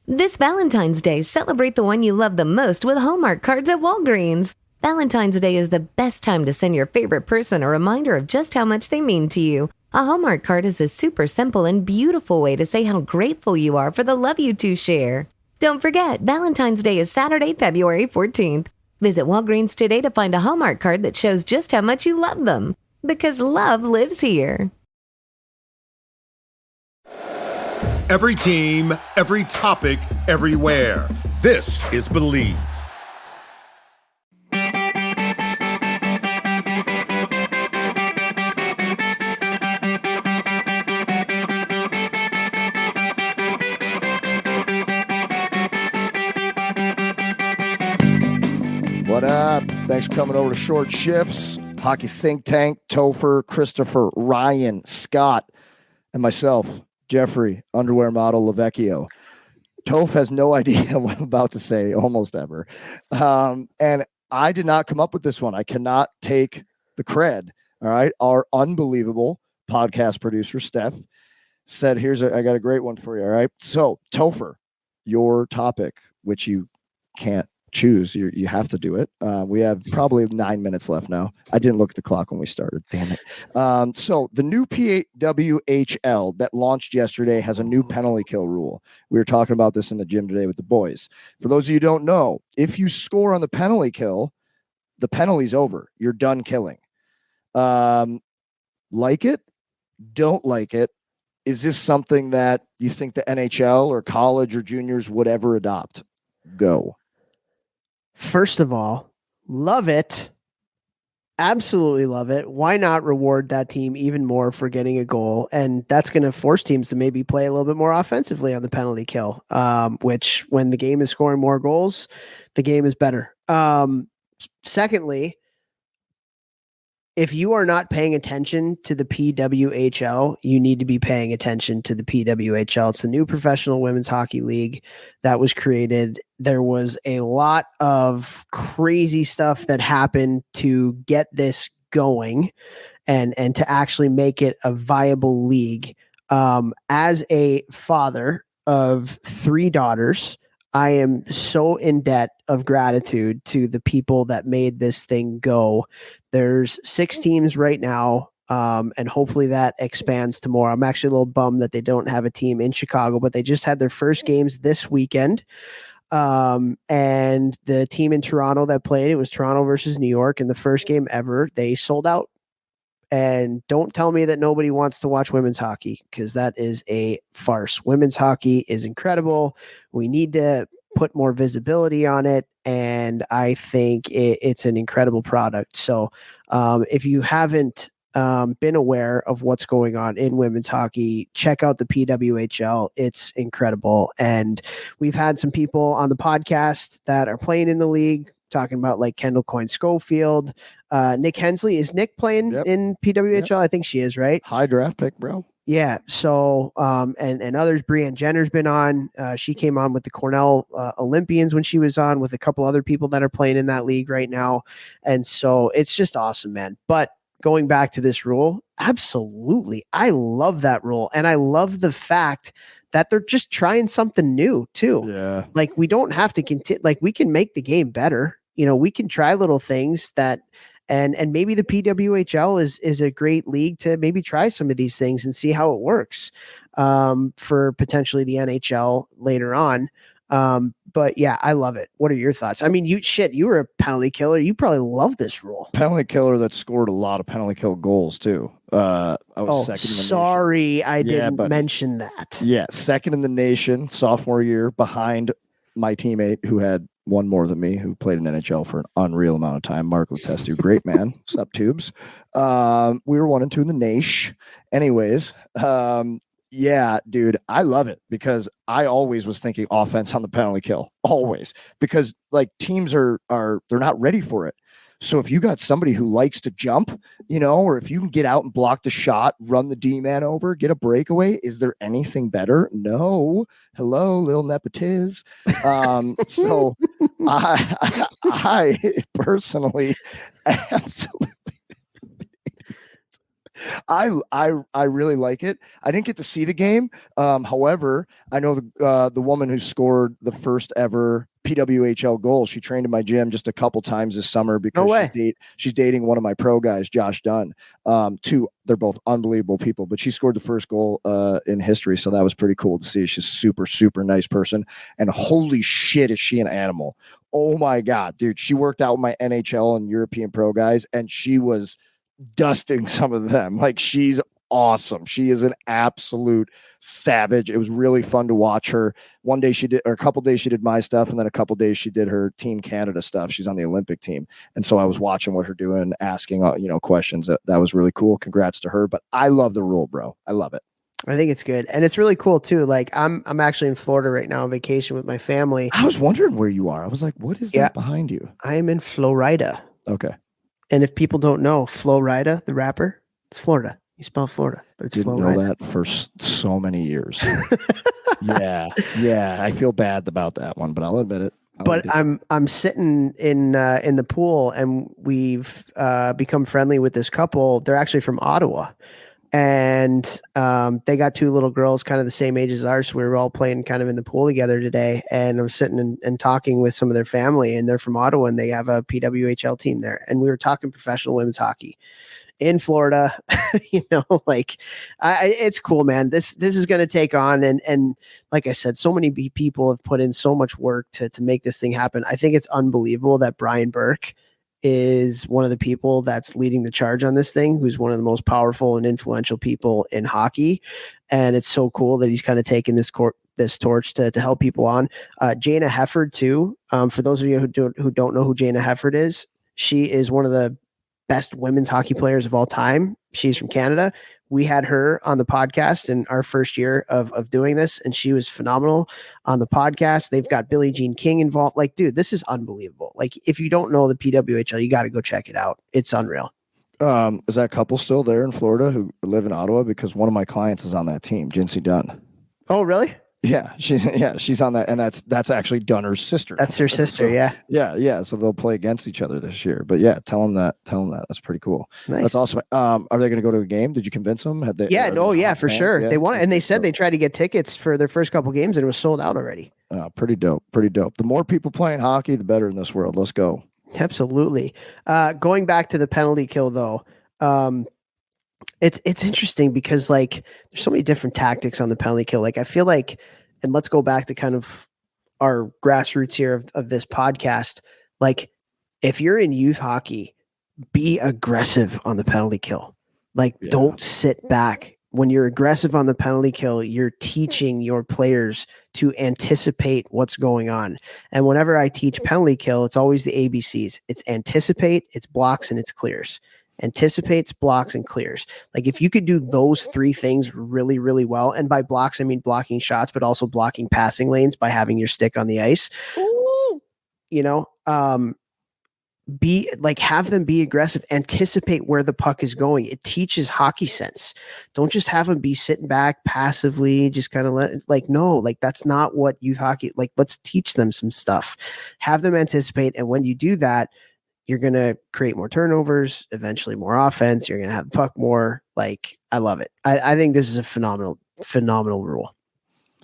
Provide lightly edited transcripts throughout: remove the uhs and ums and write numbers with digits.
This Valentine's Day, celebrate the one you love the most with Hallmark cards at Walgreens. Valentine's Day is the best time to send your favorite person a reminder of just how much they mean to you. A Hallmark card is a super simple and beautiful way to say how grateful you are for the love you two share. Don't forget, Valentine's Day is Saturday, February 14th. Visit Walgreens today to find a Hallmark card that shows just how much you love them. Because love lives here. Every team, every topic, everywhere. This is Believe. What up? Thanks for coming over to Short Shifts. Hockey Think Tank, Topher, Christopher, Ryan, Scott, and myself, Jeffrey, underwear model Lavecchio. Toph has no idea what I'm about to say, almost ever. And I did not come up with this one. I cannot take the cred. All right. Our unbelievable podcast producer, Steph, said, I got a great one for you. All right. So, Topher, your topic, which you can't choose, you have to do it. We have probably 9 minutes left now. I didn't look at the clock when we started. Damn it. So the new PWHL that launched yesterday has a new penalty kill rule. We were talking about this in the gym today with the boys. For those of you who don't know, if you score on the penalty kill, the penalty's over. You're done killing. Like it? Don't like it? Is this something that you think the NHL or college or juniors would ever adopt? Go. First of all, love it. Absolutely love it. Why not reward that team even more for getting a goal? And that's going to force teams to maybe play a little bit more offensively on the penalty kill, which when the game is scoring more goals, the game is better. Secondly, if you are not paying attention to the PWHL, you need to be paying attention to the PWHL. It's the new professional women's hockey league that was created. There was a lot of crazy stuff that happened to get this going and to actually make it a viable league. As a father of 3 daughters, I am so in debt of gratitude to the people that made this thing go. There's 6 teams right now, and hopefully that expands to more. I'm actually a little bummed that they don't have a team in Chicago, but they just had their first games this weekend. And the team in Toronto that played, it was Toronto versus New York, and the first game ever, they sold out. And don't tell me that nobody wants to watch women's hockey, because that is a farce. Women's hockey is incredible. We need to put more visibility on it. And I think it's an incredible product. So if you haven't been aware of what's going on in women's hockey, check out the PWHL. It's incredible. And we've had some people on the podcast that are playing in the league, talking about like Kendall Coyne-Schofield, Nick Hensley. Is Nick playing in PWHL? Yep. I think she is, right? High draft pick, bro. Yeah. So, and others, Brianne Jenner's been on. She came on with the Cornell Olympians when she was on with a couple other people that are playing in that league right now. And so it's just awesome, man. But going back to this rule, absolutely. I love that rule. And I love the fact that they're just trying something new too. Yeah. Like we don't have to continue, like we can make the game better. You know, we can try little things that, and maybe the PWHL is a great league to maybe try some of these things and see how it works for potentially the NHL later on. But yeah, I love it. What are your thoughts? I mean, you were a penalty killer. You probably love this rule. Penalty killer that scored a lot of penalty kill goals too. I was second in the nation. I didn't mention that. Yeah, second in the nation, sophomore year, behind my teammate who had one more than me, who played in the NHL for an unreal amount of time, Mark Letestu. Great man. What's up, Tubes? We were 1 and 2 in the nation. Anyways, yeah, dude, I love it because I always was thinking offense on the penalty kill, always, because like teams are they're not ready for it. So if you got somebody who likes to jump, you know, or if you can get out and block the shot, run the D-man over, get a breakaway, is there anything better? No. Hello, Lil Nepetiz. So I personally absolutely I really like it. I didn't get to see the game. However, I know the woman who scored the first ever PWHL goal. She trained in my gym just a couple times this summer because No way. she's dating one of my pro guys, Josh Dunn. They're both unbelievable people, but she scored the first goal in history, so that was pretty cool to see. She's super nice person, and holy shit, is she an animal? Oh my god, dude! She worked out with my NHL and European pro guys, and she was dusting some of them. Like, she's awesome. She is an absolute savage. It was really fun to watch her. One day she did, or a couple days she did my stuff, and then a couple days she did her Team Canada stuff. She's on the Olympic team, and so I was watching what her doing, asking questions. That was really cool. Congrats to her. But I love the rule, bro. I love it. I think it's good, and it's really cool too. Like I'm actually in Florida right now on vacation with my family. I was wondering where you are. I was like, what is that behind you? I am in Florida. Okay. And if people don't know, Flo Rida, the rapper, it's Florida. You spell Florida, but it's Didn't Flo know Rida. that for so many years. Yeah. I feel bad about that one, but I'll admit it. I'm sitting in the pool, and we've become friendly with this couple. They're actually from Ottawa, and they got two little girls, kind of the same age as ours. So we were all playing kind of in the pool together today, and I was sitting and talking with some of their family, and they're from Ottawa, and they have a PWHL team there, and we were talking professional women's hockey in Florida. It's cool, man. This is going to take on, and like I said, so many people have put in so much work to make this thing happen. I think it's unbelievable that Brian Burke is one of the people that's leading the charge on this thing, who's one of the most powerful and influential people in hockey. And it's so cool that he's kind of taken this torch to help people on. Jana Hefford too. For those of you who don't know who Jana Hefford is, she is one of the best women's hockey players of all time. She's from Canada. We had her on the podcast in our first year of doing this, and she was phenomenal on the podcast. They've got Billie Jean King involved. Like, dude, this is unbelievable. Like, if you don't know the PWHL, you got to go check it out. It's unreal. Is that couple still there in Florida who live in Ottawa? Because one of my clients is on that team, Jinsey Dunn. Oh, really? Yeah, she's on that, and that's actually Dunner's sister. That's her sister, so, yeah. So they'll play against each other this year. But yeah, tell them that. That's pretty cool. Nice. That's awesome. Are they going to go to a game? Did you convince them? For sure. Yeah. They want, and they said they tried to get tickets for their first couple games, and it was sold out already. Pretty dope. The more people playing hockey, the better in this world. Let's go. Absolutely. Going back to the penalty kill, though. It's interesting because, like, there's so many different tactics on the penalty kill. Like, I feel like, and let's go back to kind of our grassroots here of this podcast. Like, if you're in youth hockey, be aggressive on the penalty kill. Like, don't sit back. When you're aggressive on the penalty kill, you're teaching your players to anticipate what's going on. And whenever I teach penalty kill, it's always the ABCs. It's anticipate, it's blocks, and it's clears. Anticipates, blocks, and clears. Like, if you could do those three things really, really well, and by blocks, I mean blocking shots, but also blocking passing lanes by having your stick on the ice. Ooh. Have them be aggressive, anticipate where the puck is going. It teaches hockey sense. Don't just have them be sitting back passively, just kind of that's not what youth hockey, let's teach them some stuff. Have them anticipate. And when you do that, you're going to create more turnovers, eventually more offense. You're going to have the puck more. Like, I love it. I think this is a phenomenal rule.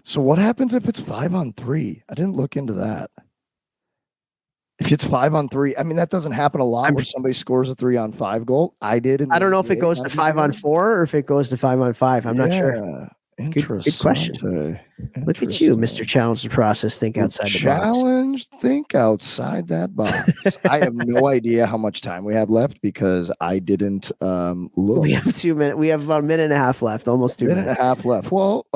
So what happens if it's 5-on-3? I didn't look into that. If it's 5-on-3, I mean, that doesn't happen a lot where somebody scores a 3-on-5 goal. I did. I don't know if it goes to 5-on-4 or if it goes to 5-on-5. I'm not sure. Good question. Look at you, Mr. Challenge the Process. Think outside the box. Think outside that box. I have no idea how much time we have left because I didn't look. We have 2 minutes. We have about a minute and a half left, almost 2 minutes. Minute and a half left. Well,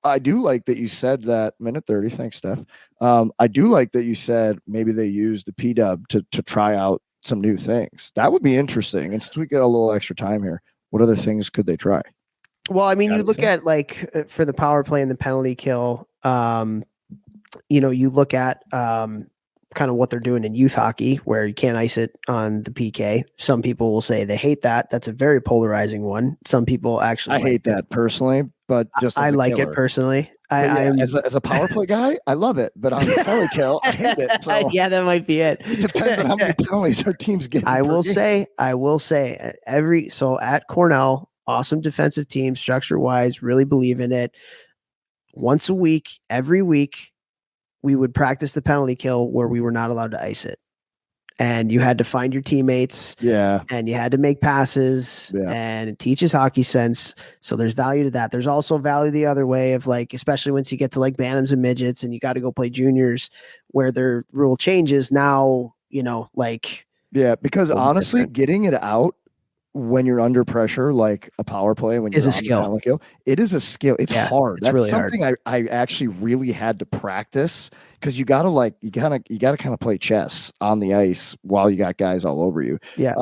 I do like that you said that. Minute 30. Thanks, Steph. I do like that you said maybe they use the PW to try out some new things. That would be interesting. And since we get a little extra time here, what other things could they try? Well, I mean, you look at, like, for the power play and the penalty kill, you look at kind of what they're doing in youth hockey where you can't ice it on the PK. Some people will say they hate that. That's a very polarizing one. Some people actually I hate that personally, but just I like it personally. As a power play guy, I love it, but on the penalty kill, I hate it. So yeah, that might be it. it depends on how many penalties our teams get. I will say so at Cornell, awesome defensive team, structure wise, really believe in it. Once a week, every week, we would practice the penalty kill where we were not allowed to ice it. And you had to find your teammates. Yeah. And you had to make passes. Yeah. And it teaches hockey sense. So there's value to that. There's also value the other way of like, especially once you get to like bantams and midgets and you got to go play juniors where their rule changes now, like. Yeah. Because honestly, getting it out when you're under pressure, like a power play, when is you're a skill. Kill, it is a skill. It's hard. It's That's really something hard. I actually really had to practice because you gotta kind of play chess on the ice while you got guys all over you. Yeah.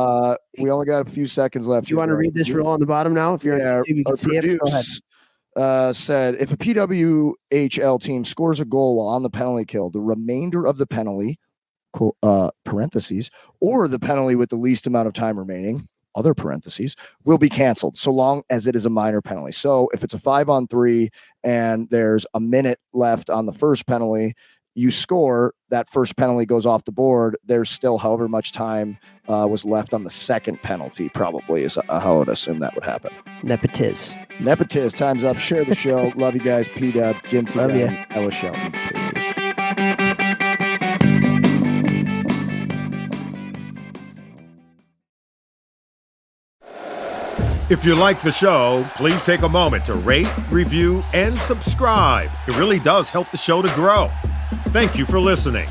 We only got a few seconds left. Do you want to read this rule on the bottom now? If you're on YouTube, you can see it. Go ahead. Said if a PWHL team scores a goal while on the penalty kill, the remainder of the penalty, parentheses, or the penalty with the least amount of time remaining, other parentheses, will be canceled so long as it is a minor penalty. So if it's a 5-on-3 and there's a minute left on the first penalty, you score, that first penalty goes off the board. There's still however much time was left on the second penalty, probably is how I would assume that would happen. Nepotist. Time's up. Share the show. Love you guys. P-Dub, Jim T. Love you. Ella Shelton. If you like the show, please take a moment to rate, review, and subscribe. It really does help the show to grow. Thank you for listening.